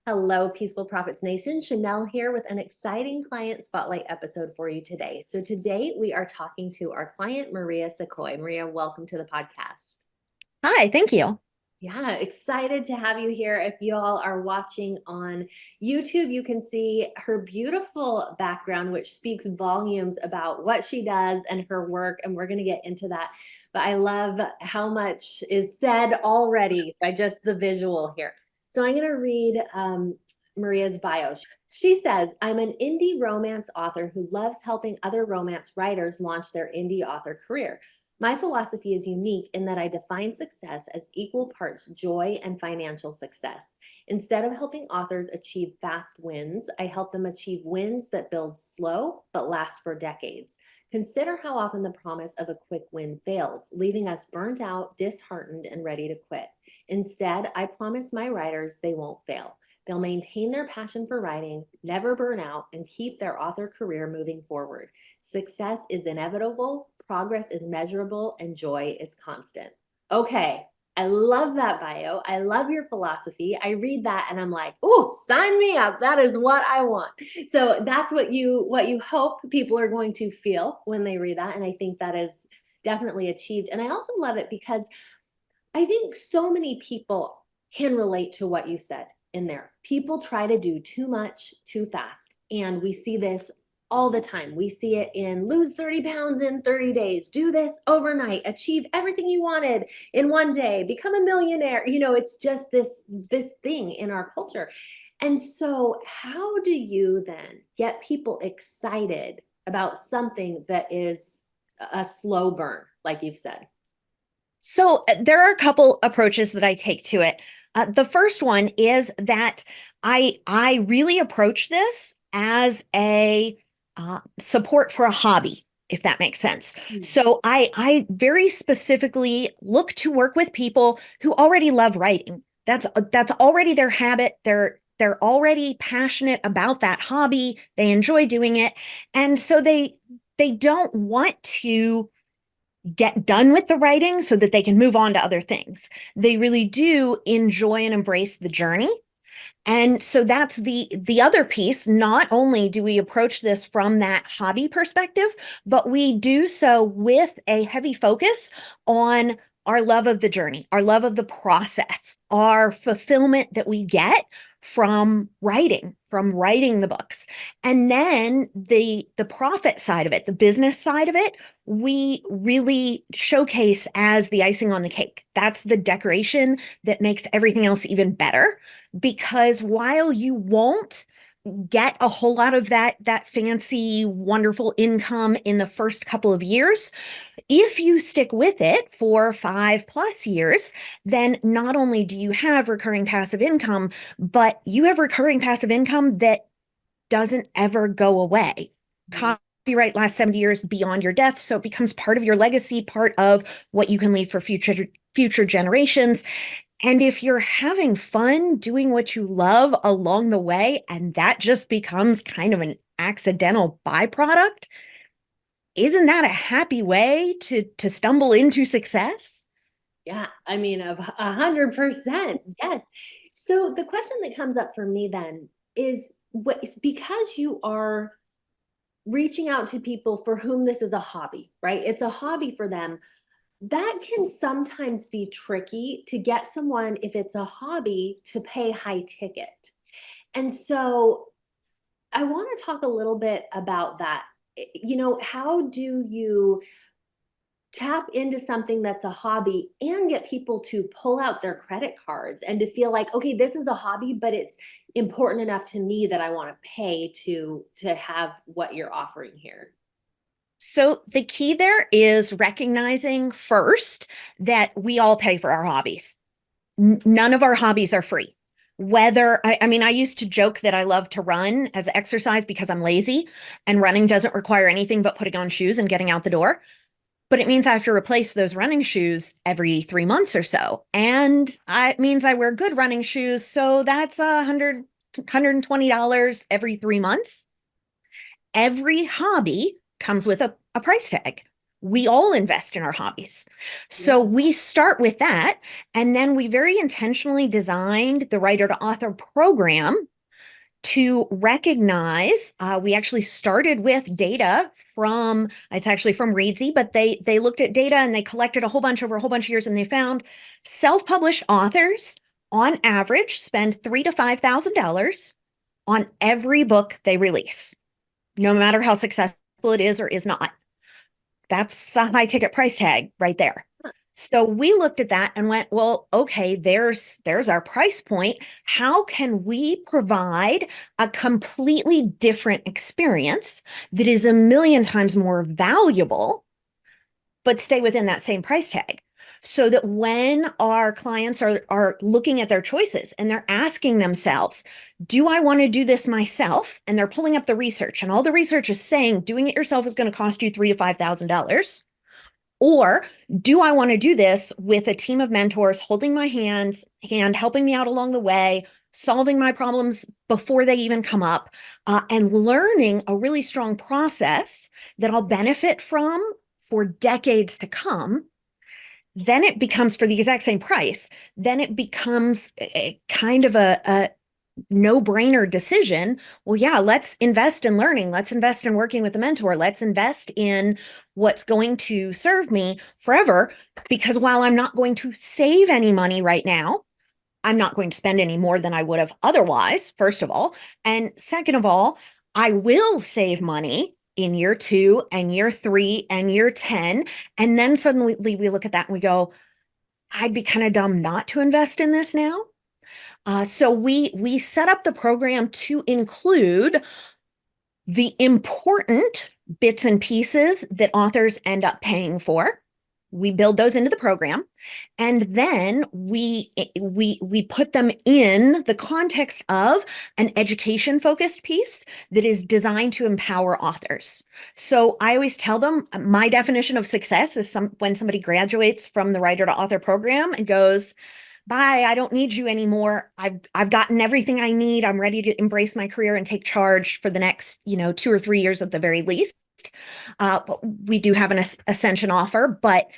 Hello, Peaceful Profits Nation. Chanel here with an exciting client spotlight episode for you today. So today we are talking to our client, Maria Secoy. Maria, welcome to the podcast. Hi, thank you. Yeah, excited to have you here. If y'all are watching on YouTube, you can see her beautiful background, which speaks volumes about what she does and her work. And we're going to get into that. But I love how much is said already by just the visual here. So I'm going to read Maria's bio. She says, I'm an indie romance author who loves helping other romance writers launch their indie author career. My philosophy is unique in that I define success as equal parts joy and financial success. Instead of helping authors achieve fast wins, I help them achieve wins that build slow but last for decades. Consider how often the promise of a quick win fails, leaving us burnt out, disheartened, and ready to quit. Instead, I promise my writers they won't fail. They'll maintain their passion for writing, never burn out, and keep their author career moving forward. Success is inevitable, progress is measurable, and joy is constant. Okay, I love that bio. I love your philosophy. I read that and I'm like, oh, sign me up. That is what I want. So that's what you hope people are going to feel when they read that. And I think that is definitely achieved. And I also love it because I think so many people can relate to what you said in there. People try to do too much too fast. And we see this all the time. We see it in lose 30 pounds in 30 days, do this overnight, achieve everything you wanted in one day, become a millionaire. It's just this thing in our culture. And so how do you then get people excited about something that is a slow burn, like you've said? There are a couple approaches that I take to it. The first one is that I really approach this as a support for a hobby, if that makes sense. Mm. So I very specifically look to work with people who already love writing. That's already their habit. They're already passionate about that hobby. They enjoy doing it, and so they don't want to get done with the writing so that they can move on to other things. They really do enjoy and embrace the journey. And so that's the other piece. Not only do we approach this from that hobby perspective, but we do so with a heavy focus on our love of the journey, our love of the process, our fulfillment that we get from writing the books. And then the profit side of it, the business side of it, we really showcase as the icing on the cake. That's the decoration that makes everything else even better. Because while you won't get a whole lot of that fancy, wonderful income in the first couple of years, if you stick with it for 5+ years, then not only do you have recurring passive income, but you have recurring passive income that doesn't ever go away. Copyright lasts 70 years beyond your death, so it becomes part of your legacy, part of what you can leave for future generations. And if you're having fun doing what you love along the way, and that just becomes kind of an accidental byproduct, isn't that a happy way to stumble into success? Yeah, I mean, of 100%. Yes. So the question that comes up for me then is what is because you are reaching out to people for whom this is a hobby, right? It's a hobby for them. That can sometimes be tricky to get someone, if it's a hobby, to pay high ticket. And so I want to talk a little bit about that. How do you tap into something that's a hobby and get people to pull out their credit cards and to feel like, okay, this is a hobby, but it's important enough to me that I want to pay to have what you're offering here? So the key there is recognizing first that we all pay for our hobbies. None of our hobbies are free. I mean, I used to joke that I love to run as exercise because I'm lazy, and running doesn't require anything but putting on shoes and getting out the door. But it means I have to replace those running shoes every 3 months or so. And it means I wear good running shoes. So that's $120 every 3 months. Every hobby comes with a price tag. We all invest in our hobbies. So Yeah. we start with that. And then we very intentionally designed the writer to author program to recognize. We actually started with data from, it's actually from Readsy, but they looked at data and they collected a whole bunch over a whole bunch of years, and they found self-published authors on average spend $3,000 to $5,000 on every book they release, no matter how successful it is or is not. That's a high ticket price tag right there. So we looked at that and went, well, okay, there's our price point. How can we provide a completely different experience that is a million times more valuable, but stay within that same price tag? So that when our clients are looking at their choices and they're asking themselves, do I want to do this myself? And they're pulling up the research, and all the research is saying doing it yourself is going to cost you $3,000 to $5,000. Or do I want to do this with a team of mentors holding my hand, helping me out along the way, solving my problems before they even come up, and learning a really strong process that I'll benefit from for decades to come? Then it becomes for the exact same price. Then it becomes a kind of a no-brainer decision. Well, yeah, let's invest in learning. Let's invest in working with a mentor. Let's invest in what's going to serve me forever. Because while I'm not going to save any money right now, I'm not going to spend any more than I would have otherwise, first of all. And second of all, I will save money in year 2 and year 3 and year 10. And then suddenly we look at that and we go, I'd be kind of dumb not to invest in this now. So we set up the program to include the important bits and pieces that authors end up paying for. We build those into the program, and then we put them in the context of an education focused piece that is designed to empower authors. So I always tell them my definition of success is when somebody graduates from the writer to author program and goes, bye, I don't need you anymore. I've gotten everything I need. I'm ready to embrace my career and take charge for the next, 2 or 3 years at the very least. We do have an ascension offer, but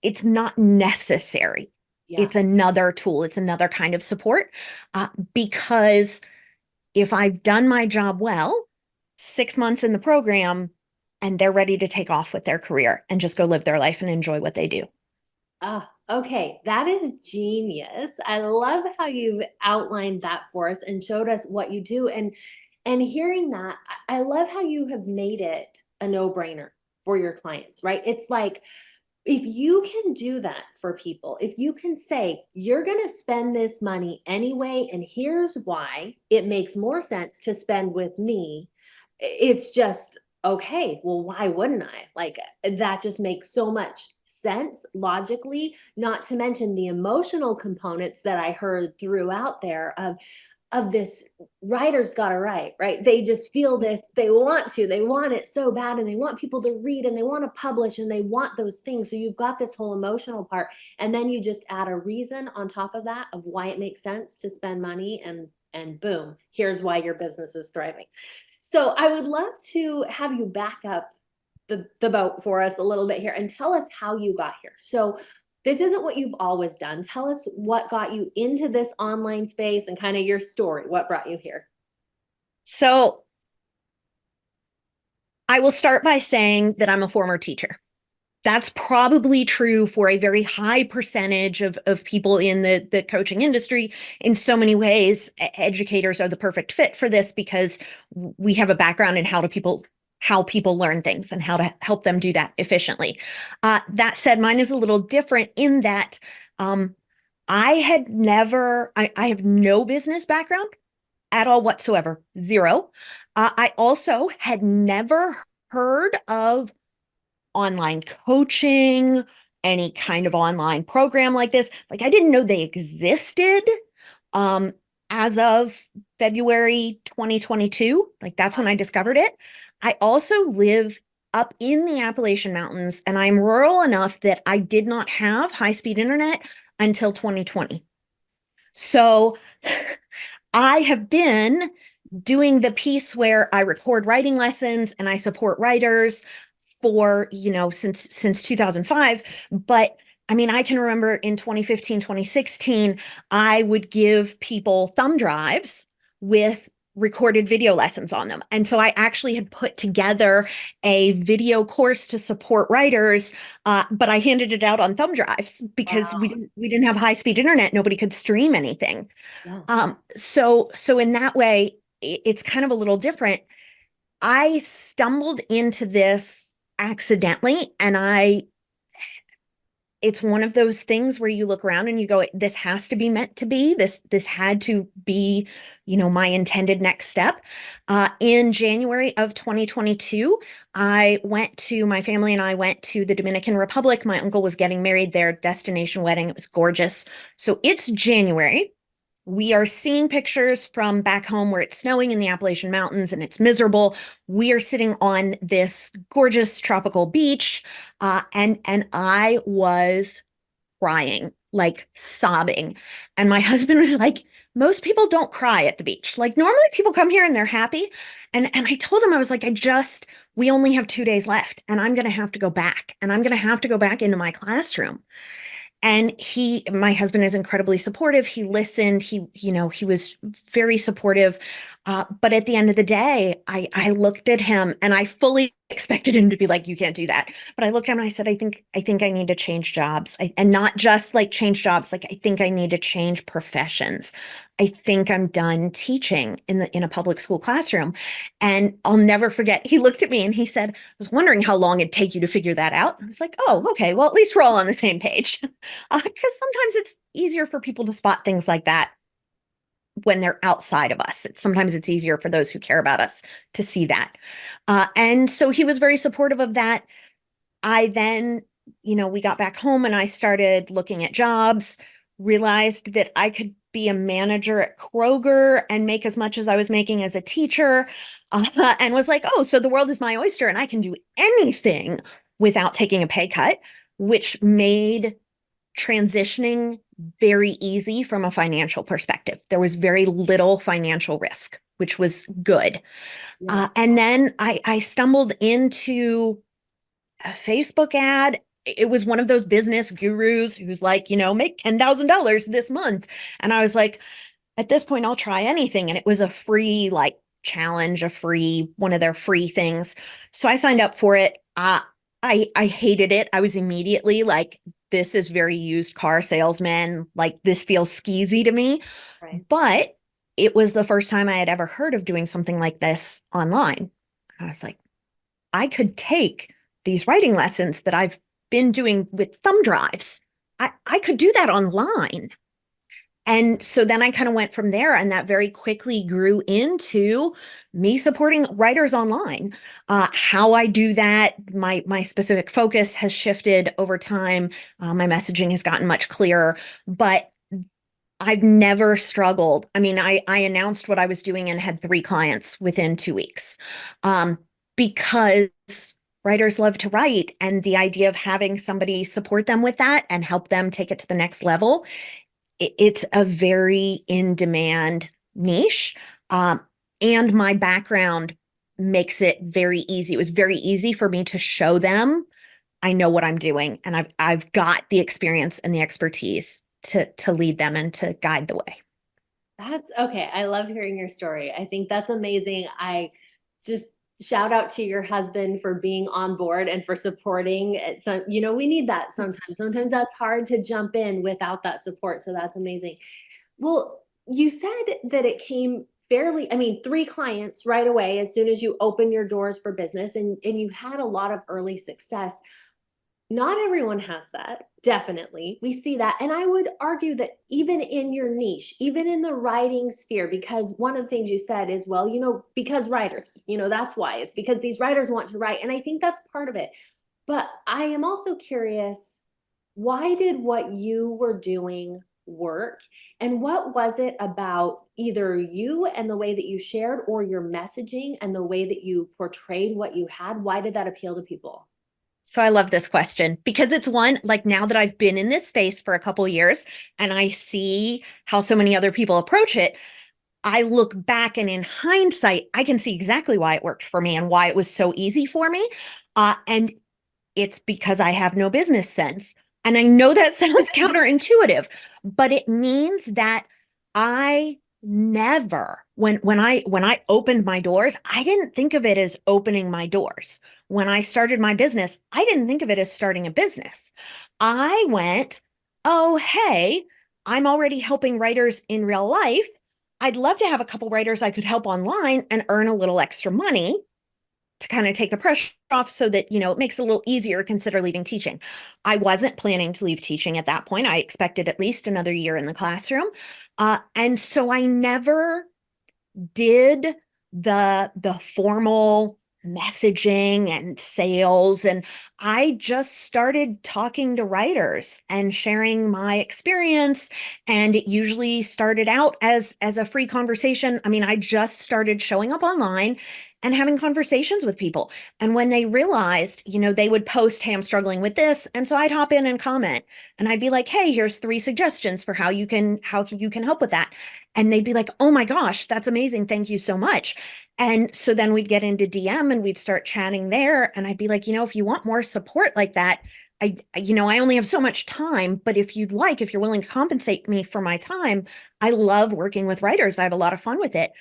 it's not necessary. Yeah. It's another tool. It's another kind of support, because if I've done my job well, 6 months in the program, and they're ready to take off with their career and just go live their life and enjoy what they do. Ah, okay. That is genius. I love how you've outlined that for us and showed us what you do. And hearing that, I love how you have made it a no-brainer for your clients, right? It's like if you can do that for people, if you can say, you're going to spend this money anyway, and here's why it makes more sense to spend with me, it's just, okay, well, why wouldn't I? Like, that just makes so much sense logically, not to mention the emotional components that I heard throughout there of this writer's got to write, right? They just feel this, they want it so bad, and they want people to read, and they want to publish, and they want those things. So you've got this whole emotional part, and then you just add a reason on top of that of why it makes sense to spend money, and boom, here's why your business is thriving. So I would love to have you back up the boat for us a little bit here and tell us how you got here. So this isn't what you've always done. Tell us what got you into this online space and kind of your story. What brought you here? So I will start by saying that I'm a former teacher. That's probably true for a very high percentage of people in the coaching industry. In so many ways, educators are the perfect fit for this because we have a background in how people learn things and how to help them do that efficiently. That said, mine is a little different in that I have no business background at all whatsoever, zero. I also had never heard of online coaching, any kind of online program like this. Like, I didn't know they existed um, as of February 2022. Like, that's when I discovered it. I also live up in the Appalachian Mountains, and I'm rural enough that I did not have high-speed internet until 2020. So I have been doing the piece where I record writing lessons and I support writers for, since 2005. But I mean, I can remember in 2015, 2016, I would give people thumb drives with recorded video lessons on them. And so I actually had put together a video course to support writers, but I handed it out on thumb drives because we Wow. didn't have high-speed internet. Nobody could stream anything. Yeah. So in that way, it's kind of a little different. I stumbled into this accidentally, and it's one of those things where you look around and you go, this has to be meant to be. This had to be, my intended next step. In January of 2022, my family and I went to the Dominican Republic. My uncle was getting married there, destination wedding. It was gorgeous. So it's January. We are seeing pictures from back home where it's snowing in the Appalachian Mountains and it's miserable. We are sitting on this gorgeous tropical beach, and I was crying, like sobbing. And my husband was like, "Most people don't cry at the beach. Like normally people come here and they're happy." And I told him, I was like, we only have 2 days left, and I'm gonna have to go back, and I'm gonna have to go back into my classroom. And my husband is incredibly supportive. He listened. He was very supportive. But at the end of the day, I looked at him and I fully expected him to be like, "You can't do that." But I looked at him and I said, I think I need to change jobs, and not just like change jobs. Like I think I need to change professions. I think I'm done teaching in a public school classroom. And I'll never forget. He looked at me and he said, "I was wondering how long it'd take you to figure that out." I was like, "Oh, okay. Well, at least we're all on the same page." Because sometimes it's easier for people to spot things like that when they're outside of us. Sometimes it's easier for those who care about us to see that. And so he was very supportive of that. I then, we got back home and I started looking at jobs, realized that I could be a manager at Kroger and make as much as I was making as a teacher, and was like, "Oh, so the world is my oyster and I can do anything without taking a pay cut," which made transitioning very easy from a financial perspective. There was very little financial risk, which was good. Yeah. And then I stumbled into a Facebook ad. It was one of those business gurus who's like, make $10,000 this month. And I was like, at this point, I'll try anything. And it was a free, like, challenge, one of their free things. So I signed up for it. I hated it. I was immediately like, this is very used car salesman. Like, this feels skeezy to me. Right. But it was the first time I had ever heard of doing something like this online. I was like, I could take these writing lessons that I've been doing with thumb drives. I could do that online. And so then I kind of went from there, and that very quickly grew into me supporting writers online. How I do that, my specific focus has shifted over time. My messaging has gotten much clearer, but I've never struggled. I mean, I announced what I was doing and had 3 clients within 2 weeks, because writers love to write, and the idea of having somebody support them with that and help them take it to the next level, it's a very in-demand niche. Um, and my background makes it very easy. It was very easy for me to show them I know what I'm doing, and I've got the experience and the expertise to lead them and to guide the way. That's okay. I love hearing your story. I think that's amazing. I just shout out to your husband for being on board and for supporting it. So, we need that sometimes. Sometimes that's hard to jump in without that support. So that's amazing. Well, you said that it came fairly, I mean, 3 clients right away as soon as you open your doors for business, and you had a lot of early success. Not everyone has that. Definitely. We see that. And I would argue that even in your niche, even in the writing sphere, because one of the things you said is, well, because writers, that's why. It's because these writers want to write. And I think that's part of it. But I am also curious, why did what you were doing work? And what was it about either you and the way that you shared, or your messaging and the way that you portrayed what you had? Why did that appeal to people? So I love this question because it's one, like, now that I've been in this space for a couple of years and I see how so many other people approach it, I look back and in hindsight, I can see exactly why it worked for me and why it was so easy for me. And it's because I have no business sense. And I know that sounds counterintuitive, but it means that I never, when I opened my doors, I didn't think of it as opening my doors. When I started my business, I didn't think of it as starting a business. I went, oh, hey, I'm already helping writers in real life. I'd love to have a couple writers I could help online and earn a little extra money to kind of take the pressure off so that, it makes it a little easier to consider leaving teaching. I wasn't planning to leave teaching at that point. I expected at least another year in the classroom. And so I never did the formal messaging and sales, and I just started talking to writers and sharing my experience, and it usually started out as a free conversation. I mean, I just started showing up online and having conversations with people, and when they realized, they would post, hey, I'm struggling with this, and so I'd hop in and comment, and I'd be like, hey, here's 3 suggestions for how you can help with that. And they'd be like, oh my gosh, that's amazing. Thank you so much. And so then we'd get into DM and we'd start chatting there. And I'd be like, if you want more support like that, I only have so much time, but if if you're willing to compensate me for my time, I love working with writers. I have a lot of fun with it.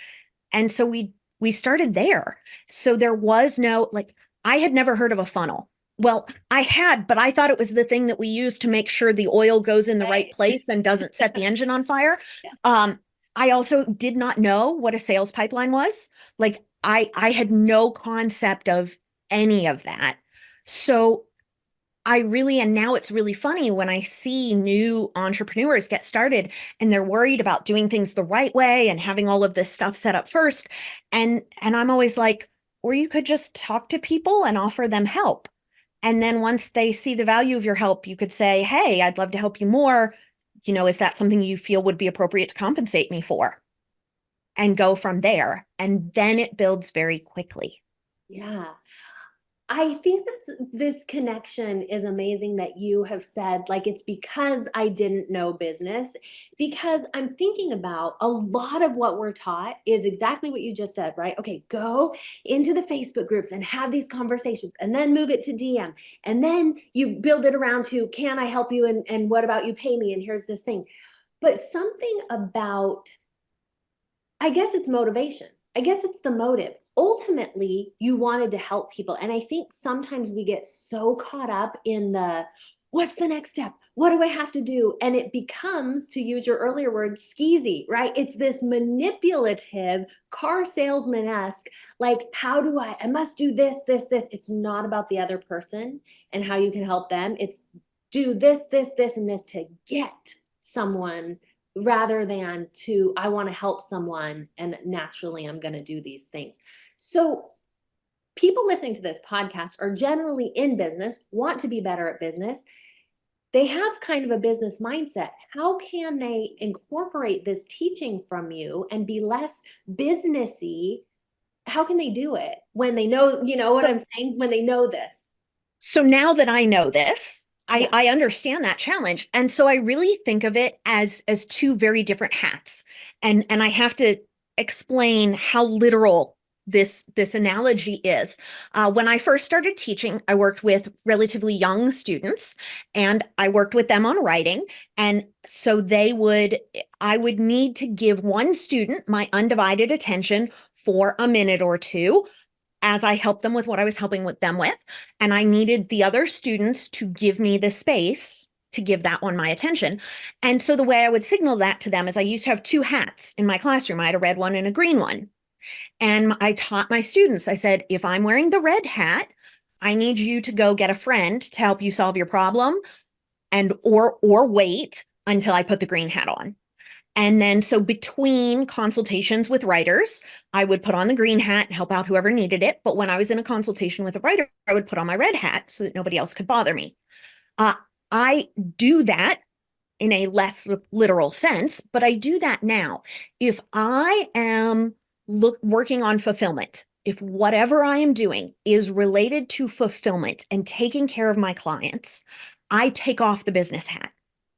And so we started there. So there was no, like, I had never heard of a funnel. Well, I had, but I thought it was the thing that we use to make sure the oil goes in the right Right. place and doesn't set the engine on fire. Yeah. Um, I also did not know what a sales pipeline was. Like, I had no concept of any of that. So and now it's really funny when I see new entrepreneurs get started and they're worried about doing things the right way and having all of this stuff set up first. And I'm always like, or you could just talk to people and offer them help. And then once they see the value of your help, you could say, hey, I'd love to help you more. Is that something you feel would be appropriate to compensate me for? And go from there. And then it builds very quickly. Yeah. I think this connection is amazing that you have said, like, it's because I didn't know business. Because I'm thinking about a lot of what we're taught is exactly what you just said, right? Okay, go into the Facebook groups and have these conversations and then move it to DM. And then you build it around to, can I help you? And what about you pay me? And here's this thing. But something about, I guess it's motivation. I guess it's the motive. Ultimately, you wanted to help people. And I think sometimes we get so caught up in the, what's the next step? What do I have to do? And it becomes, to use your earlier word, skeezy, right? It's this manipulative, car salesman-esque, like, how do I must do this, this, this. It's not about the other person and how you can help them. It's do this, this, this, and this to get someone rather than to, I want to help someone and naturally I'm going to do these things. So people listening to this podcast are generally in business, want to be better at business. They have kind of a business mindset. How can they incorporate this teaching from you and be less businessy? How can they do it when they know, you know what I'm saying? When they know this. So now that I know this, Yeah. I understand that challenge. And so I really think of it as two very different hats. And I have to explain how literal this analogy is. When I first started teaching, I worked with relatively young students and I worked with them on writing. And so I would need to give one student my undivided attention for a minute or two as I helped them with what I was helping with them with. And I needed the other students to give me the space to give that one my attention. And so the way I would signal that to them is I used to have 2 hats in my classroom. I had a red one and a green one. And I taught my students, I said, if I'm wearing the red hat, I need you to go get a friend to help you solve your problem and or wait until I put the green hat on. And then, so between consultations with writers, I would put on the green hat and help out whoever needed it. But when I was in a consultation with a writer, I would put on my red hat so that nobody else could bother me. Uh, I do that in a less literal sense, but I do that now. If I am working on fulfillment, if whatever I am doing is related to fulfillment and taking care of my clients, I take off the business hat.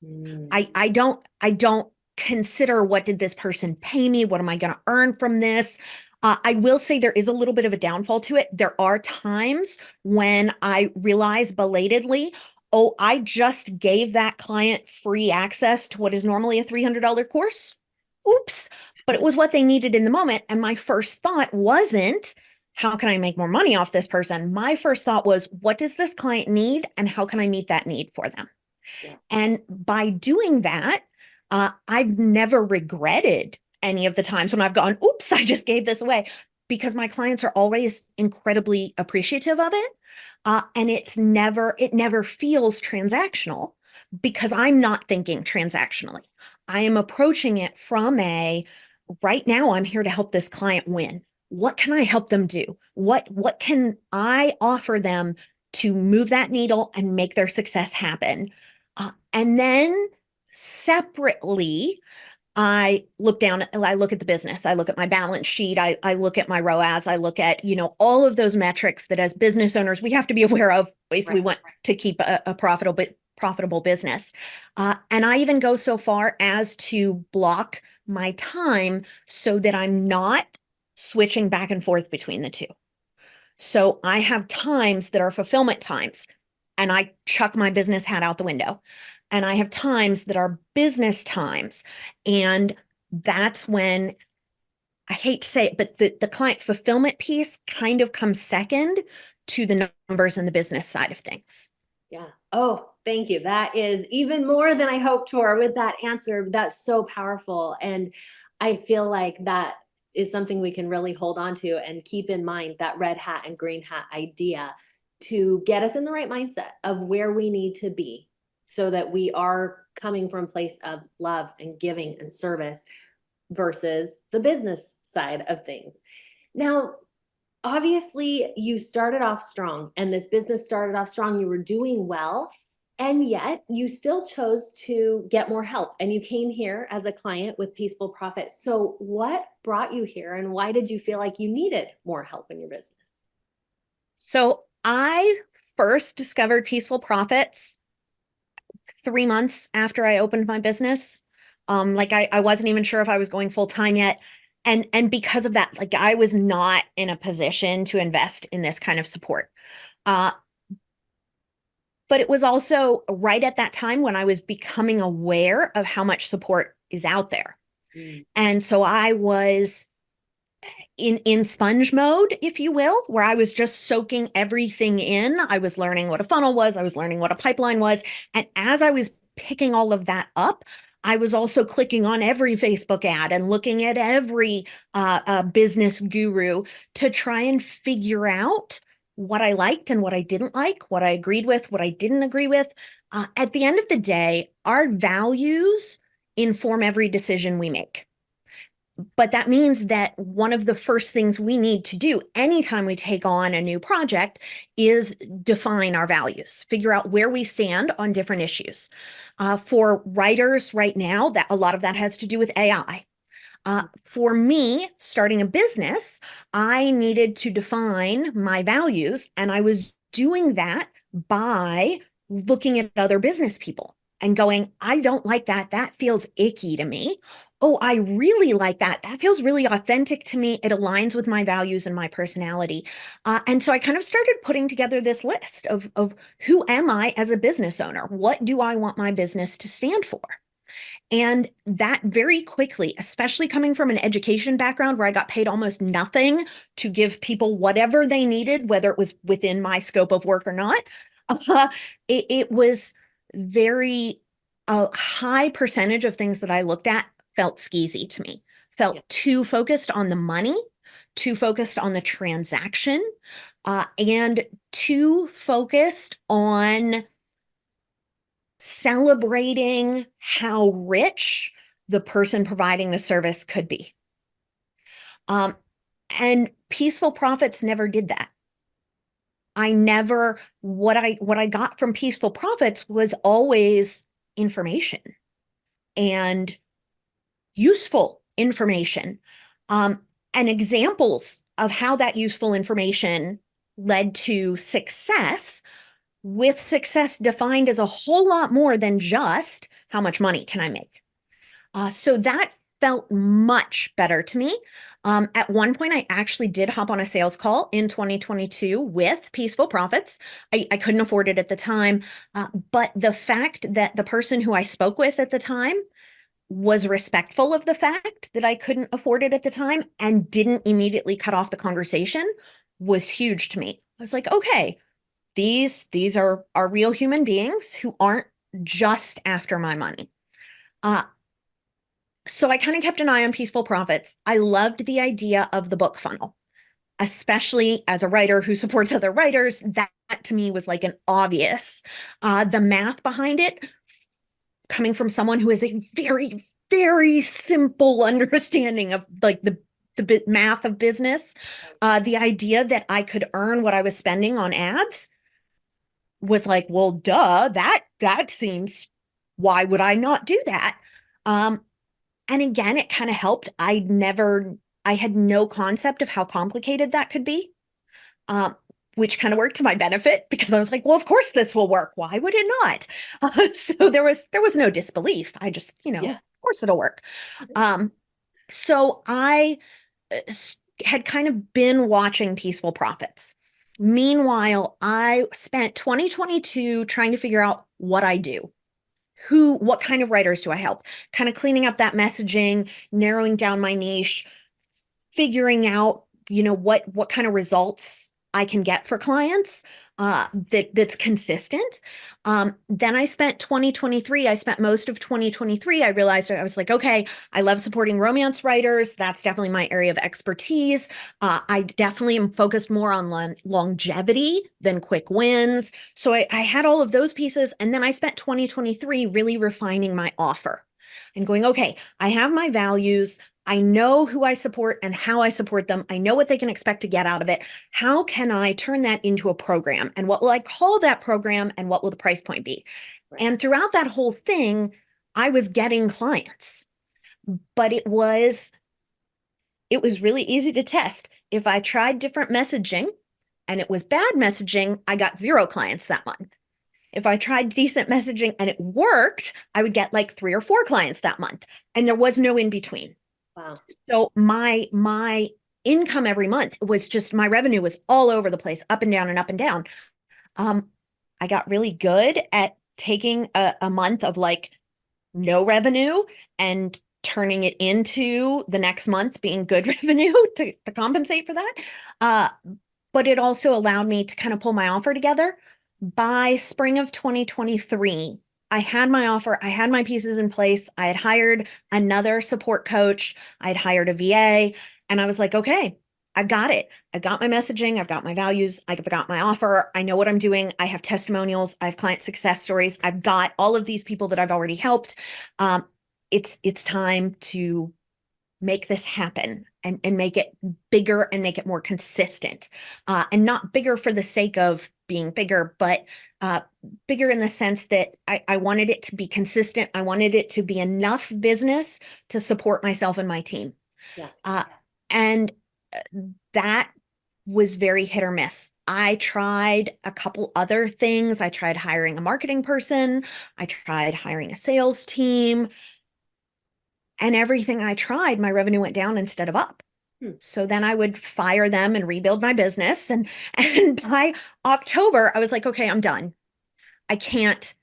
Mm. I don't consider what did this person pay me? What am I going to earn from this? I will say there is a little bit of a downfall to it. There are times when I realize belatedly, oh, I just gave that client free access to what is normally a $300 course. Oops. But it was what they needed in the moment. And my first thought wasn't, how can I make more money off this person? My first thought was, what does this client need? And how can I meet that need for them? Yeah. And by doing that, I've never regretted any of the times when I've gone, oops, I just gave this away, because my clients are always incredibly appreciative of it. And it never feels transactional because I'm not thinking transactionally. I am approaching it from right now, I'm here to help this client win. What can I help them do? What can I offer them to move that needle and make their success happen? And then separately, I look at the business, I look at my balance sheet, I look at my ROAS, I look at, all of those metrics that as business owners, we have to be aware of if we Right. want to keep a profitable business. And I even go so far as to block my time so that I'm not switching back and forth between the two. So I have times that are fulfillment times, and I chuck my business hat out the window. And I have times that are business times. And that's when, I hate to say it, but the client fulfillment piece kind of comes second to the numbers and the business side of things. Yeah. Oh, thank you. That is even more than I hoped for with that answer. That's so powerful. And I feel like that is something we can really hold on to and keep in mind, that red hat and green hat idea, to get us in the right mindset of where we need to be so that we are coming from a place of love and giving and service versus the business side of things. Now, obviously you started off strong and this business started off strong. You were doing well, and yet you still chose to get more help and you came here as a client with Peaceful Profit. So what brought you here and why did you feel like you needed more help in your business? So I first discovered Peaceful Profits 3 months after I opened my business. Like I wasn't even sure if I was going full time yet. And because of that, like I was not in a position to invest in this kind of support. Uh, but it was also right at that time when I was becoming aware of how much support is out there. Mm. And so I was in sponge mode, if you will, where I was just soaking everything in. I was learning what a funnel was, I was learning what a pipeline was. And as I was picking all of that up, I was also clicking on every Facebook ad and looking at every business guru to try and figure out what I liked and what I didn't like, what I agreed with, what I didn't agree with. At the end of the day, our values inform every decision we make. But that means that one of the first things we need to do anytime we take on a new project is define our values, figure out where we stand on different issues. For writers right now, that a lot of that has to do with AI. For me, starting a business, I needed to define my values, and I was doing that by looking at other business people and going, I don't like that. That feels icky to me. Oh, I really like that. That feels really authentic to me. It aligns with my values and my personality. And so I kind of started putting together this list of who am I as a business owner? What do I want my business to stand for? And that very quickly, especially coming from an education background where I got paid almost nothing to give people whatever they needed, whether it was within my scope of work or not, it was very, a high percentage of things that I looked at felt skeezy to me, Yeah. felt too focused on the money, too focused on the transaction, and too focused on celebrating how rich the person providing the service could be. Um, and Peaceful Profits never did that. I never, what I got from Peaceful Profits was always information and useful information, um, and examples of how that useful information led to success, with success defined as a whole lot more than just how much money can I make. So that felt much better to me. At one point, I actually did hop on a sales call in 2022 with Peaceful Profits. I couldn't afford it at the time, but the fact that the person who I spoke with at the time was respectful of the fact that I couldn't afford it at the time and didn't immediately cut off the conversation was huge to me. I was like, okay, these are real human beings who aren't just after my money. Uh, so I kind of kept an eye on Peaceful Profits. I loved the idea of the book funnel, especially as a writer who supports other writers. That to me was like an obvious. The math behind it, coming from someone who has a very, very simple understanding of like the math of business, the idea that I could earn what I was spending on ads was like, well, duh, that seems, why would I not do that? Um, and again, it kind of helped. I had no concept of how complicated that could be, um, which kind of worked to my benefit because I was like, well, of course this will work. Why would it not? So there was no disbelief. I just, Yeah. of course it'll work. Um, so I had kind of been watching Peaceful Profits. Meanwhile, I spent 2022 trying to figure out what I do. What kind of writers do I help? Kind of cleaning up that messaging, narrowing down my niche, figuring out, what kind of results I can get for clients that's consistent. Then I spent 2023, I spent most of 2023, I realized I was like, okay, I love supporting romance writers. That's definitely my area of expertise. I definitely am focused more on longevity than quick wins. So I had all of those pieces. And then I spent 2023 really refining my offer and going, okay, I have my values. I know who I support and how I support them. I know what they can expect to get out of it. How can I turn that into a program? And what will I call that program? And what will the price point be? Right. And throughout that whole thing, I was getting clients, but it was really easy to test. If I tried different messaging and it was bad messaging, I got 0 clients that month. If I tried decent messaging and it worked, I would get like 3 or 4 clients that month. And there was no in between. Wow. So my income every month was just, my revenue was all over the place, up and down and up and down. Um, I got really good at taking a month of like no revenue and turning it into the next month being good revenue to compensate for that. Uh, but it also allowed me to kind of pull my offer together. By spring of 2023, I had my offer, I had my pieces in place. I had hired another support coach, I'd hired a VA, and I was like, okay, I've got it. I've got my messaging, I've got my values, I've got my offer, I know what I'm doing. I have testimonials, I have client success stories, I've got all of these people that I've already helped. Um, it's time to make this happen and make it bigger and make it more consistent, and not bigger for the sake of being bigger, but bigger in the sense that I wanted it to be consistent. I wanted it to be enough business to support myself and my team. Yeah. And that was very hit or miss. I tried a couple other things. I tried hiring a marketing person. I tried hiring a sales team. And everything I tried, my revenue went down instead of up. Hmm. So then I would fire them and rebuild my business. And by October, I was like, okay, I'm done. I can't,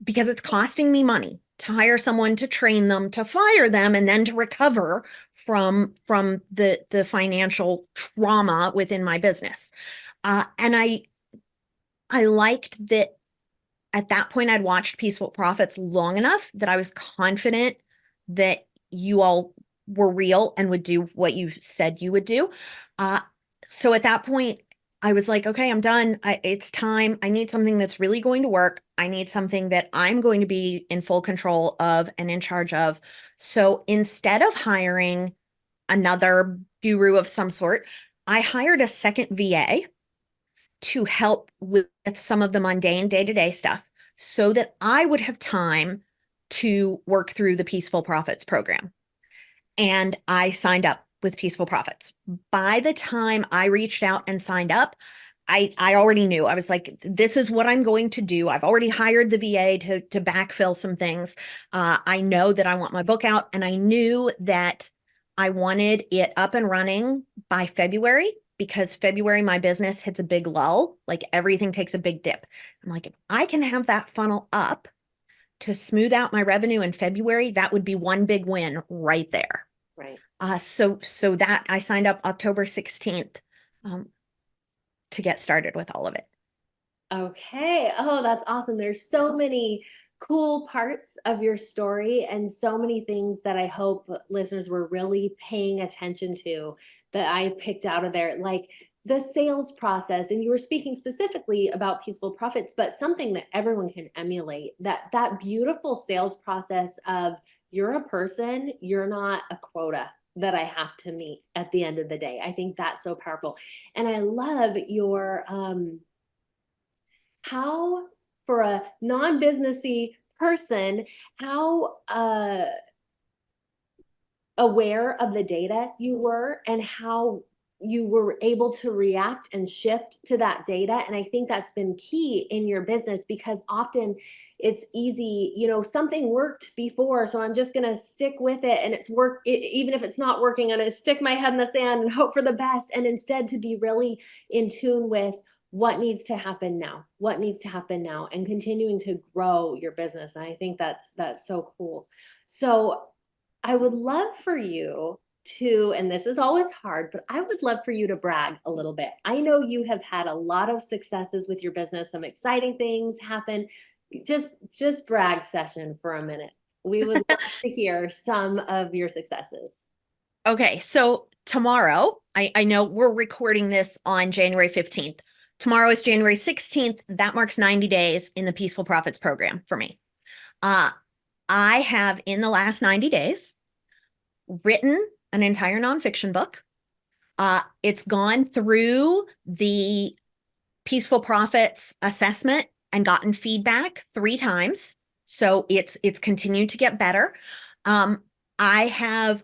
because it's costing me money to hire someone to train them, to fire them, and then to recover from the financial trauma within my business. And I liked that at that point I'd watched Peaceful Profits long enough that I was confident that you all were real and would do what you said you would do. Uh, so at that point, I was like, okay, I'm done. It's time. I need something that's really going to work. I need something that I'm going to be in full control of and in charge of. So instead of hiring another guru of some sort, I hired a second VA to help with some of the mundane day-to-day stuff so that I would have time to work through the Peaceful Profits program. And I signed up with Peaceful Profits. By the time I reached out and signed up, I already knew. I was like, this is what I'm going to do. I've already hired the VA to backfill some things. I know that I want my book out, and I knew that I wanted it up and running by February because February, my business hits a big lull. Like everything takes a big dip. I'm like, if I can have that funnel up to smooth out my revenue in February, that would be one big win right there. Right. So that I signed up October 16th um, to get started with all of it. Okay. Oh, that's awesome. There's so many cool parts of your story and so many things that I hope listeners were really paying attention to that I picked out of there, like the sales process. And you were speaking specifically about peaceful profits, but something that everyone can emulate, that beautiful sales process of you're a person, you're not a quota that I have to meet at the end of the day. I think that's so powerful. And I love your how for a non-businessy person, how aware of the data you were and how you were able to react and shift to that data. And I think that's been key in your business because often it's easy, something worked before, so I'm just going to stick with it and it's even if it's not working, I'm going to stick my head in the sand and hope for the best. And instead to be really in tune with what needs to happen now, and continuing to grow your business. And I think that's so cool. So I would love for you to, and this is always hard, but I would love for you to brag a little bit. I know you have had a lot of successes with your business, some exciting things happen. Just brag session for a minute. We would love to hear some of your successes. Okay, so tomorrow, I know we're recording this on January 15th. Tomorrow is January 16th. That marks 90 days in the Peaceful Profits program for me. Uh, I have, in the last 90 days, written an entire nonfiction book. It's gone through the Peaceful Profits assessment and gotten feedback 3 times. So it's continued to get better. I have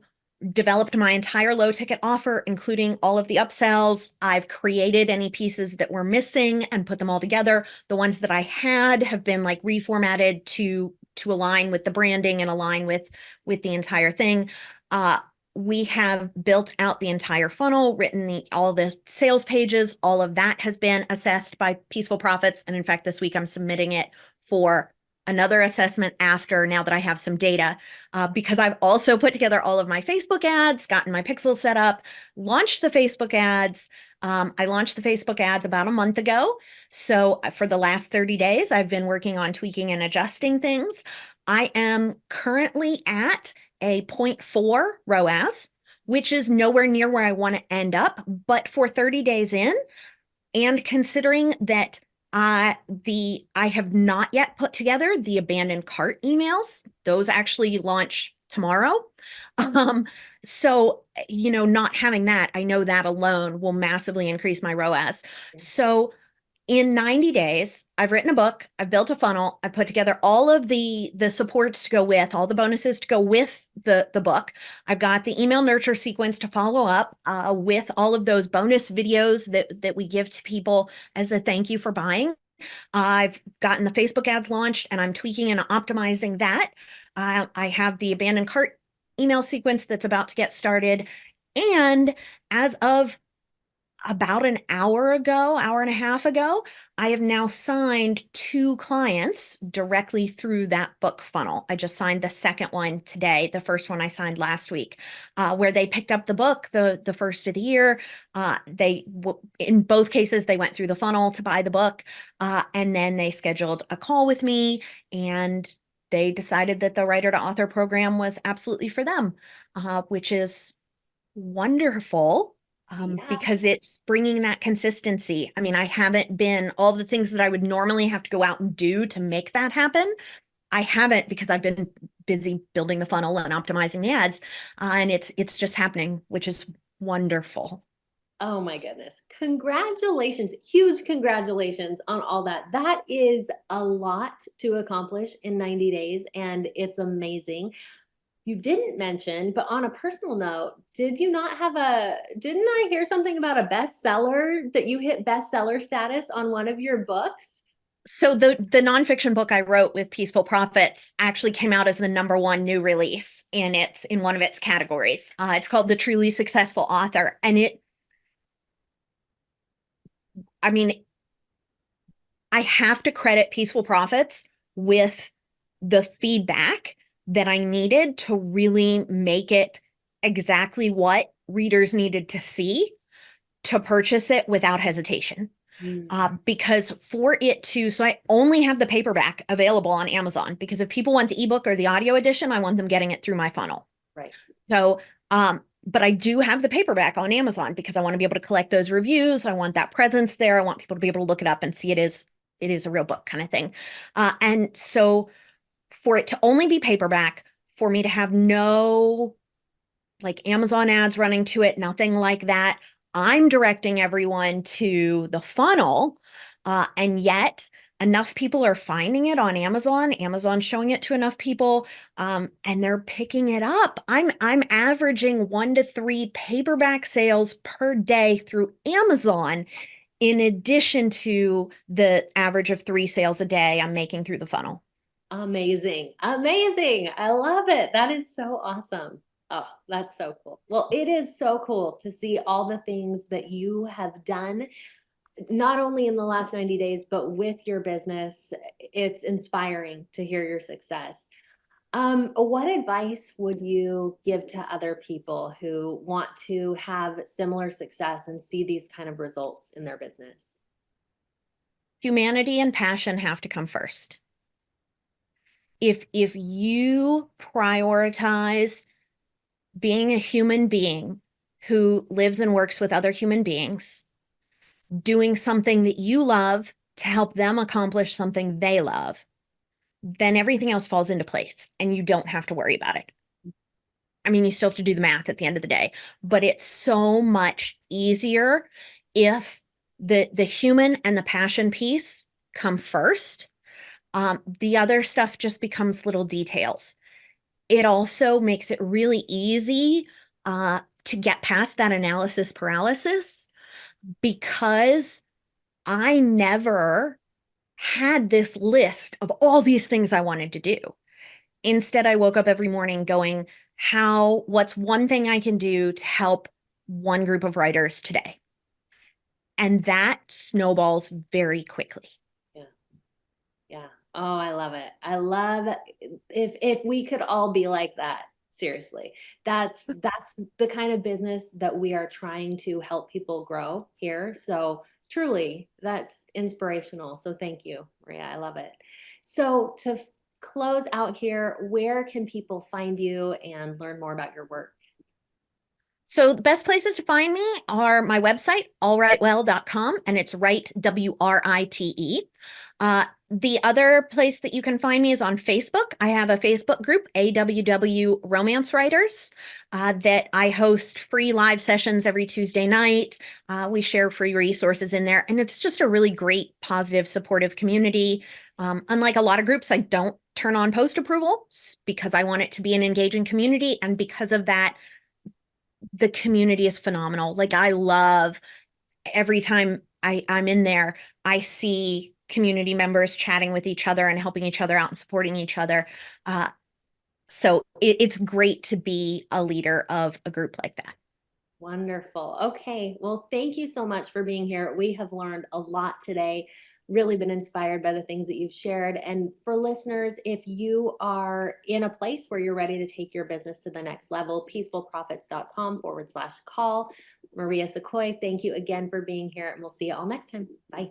developed my entire low ticket offer, including all of the upsells. I've created any pieces that were missing and put them all together. The ones that I had have been like reformatted to align with the branding and align with the entire thing. Uh, we have built out the entire funnel, written all the sales pages. All of that has been assessed by Peaceful Profits. And in fact, this week I'm submitting it for another assessment after, now that I have some data, because I've also put together all of my Facebook ads, gotten my pixels set up, launched the Facebook ads. I launched the Facebook ads about a month ago. So for the last 30 days, I've been working on tweaking and adjusting things. I am currently at a 0.4 ROAS, which is nowhere near where I want to end up. But for 30 days in, and considering that I have not yet put together the abandoned cart emails, those actually launch tomorrow. Um, so, not having that, I know that alone will massively increase my ROAS. So in 90 days, I've written a book, I've built a funnel, I've put together all of the supports to go with, all the bonuses to go with the book. I've got the email nurture sequence to follow up with all of those bonus videos that we give to people as a thank you for buying. I've gotten the Facebook ads launched and I'm tweaking and optimizing that. I have the abandoned cart email sequence that's about to get started. And as of about an hour and a half ago, I have now signed 2 clients directly through that book funnel. I just signed the second one today. The first one I signed last week, where they picked up the book the first of the year. In both cases, they went through the funnel to buy the book, and then they scheduled a call with me, and they decided that the writer to author program was absolutely for them, which is wonderful, Yeah. because it's bringing that consistency. I mean, I haven't been all the things that I would normally have to go out and do to make that happen. I haven't because I've been busy building the funnel and optimizing the ads, and it's just happening, which is wonderful. Oh my goodness. Congratulations. Huge congratulations on all that. That is a lot to accomplish in 90 days, and it's amazing. You didn't mention, but on a personal note, didn't I hear something about a bestseller that you hit bestseller status on one of your books? So the nonfiction book I wrote with Peaceful Profits actually came out as the number one new release in one of its categories. It's called The Truly Successful Author, and I mean, I have to credit Peaceful Profits with the feedback that I needed to really make it exactly what readers needed to see to purchase it without hesitation. Mm, Because for it to, so I only have the paperback available on Amazon because if people want the ebook or the audio edition, I want them getting it through my funnel. right. So, but I do have the paperback on Amazon because I want to be able to collect those reviews. I want that presence there. I want people to be able to look it up and see it is a real book kind of thing. And so for it to only be paperback, for me to have no like Amazon ads running to it, nothing like that. I'm directing everyone to the funnel, and yet enough people are finding it on Amazon. Amazon's showing it to enough people, and they're picking it up. I'm averaging 1 to 3 paperback sales per day through Amazon, in addition to the average of 3 sales a day I'm making through the funnel. Amazing. Amazing. I love it. That is so awesome. Oh, that's so cool. Well, it is so cool to see all the things that you have done, not only in the last 90 days, but with your business. It's inspiring to hear your success. What advice would you give to other people who want to have similar success and see these kind of results in their business? Humanity and passion have to come first. If you prioritize being a human being who lives and works with other human beings, doing something that you love to help them accomplish something they love, then everything else falls into place and you don't have to worry about it. I mean, you still have to do the math at the end of the day, but it's so much easier if the human and the passion piece come first. The other stuff just becomes little details. It also makes it really easy to get past that analysis paralysis because I never had this list of all these things I wanted to do. Instead, I woke up every morning going, what's one thing I can do to help one group of writers today? And that snowballs very quickly. Yeah. Yeah. Oh, I love it. I love if we could all be like that. Seriously. That's the kind of business that we are trying to help people grow here. So truly, that's inspirational. So thank you, Maria. I love it. So to close out here, where can people find you and learn more about your work? So the best places to find me are my website, allwritewell.com, and it's Write, Write. The other place that you can find me is on Facebook. I have a Facebook group, AWW Romance Writers, that I host free live sessions every Tuesday night. We share free resources in there, and it's just a really great, positive, supportive community. Unlike a lot of groups, I don't turn on post approval because I want it to be an engaging community, and because of that, the community is phenomenal. Like I love every time I'm in there, I see community members chatting with each other and helping each other out and supporting each other. So it's great to be a leader of a group like that. Wonderful. Okay. Well, thank you so much for being here. We have learned a lot today, really been inspired by the things that you've shared. And for listeners, if you are in a place where you're ready to take your business to the next level, peacefulprofits.com/call. Maria Secoy, thank you again for being here, and we'll see you all next time. Bye.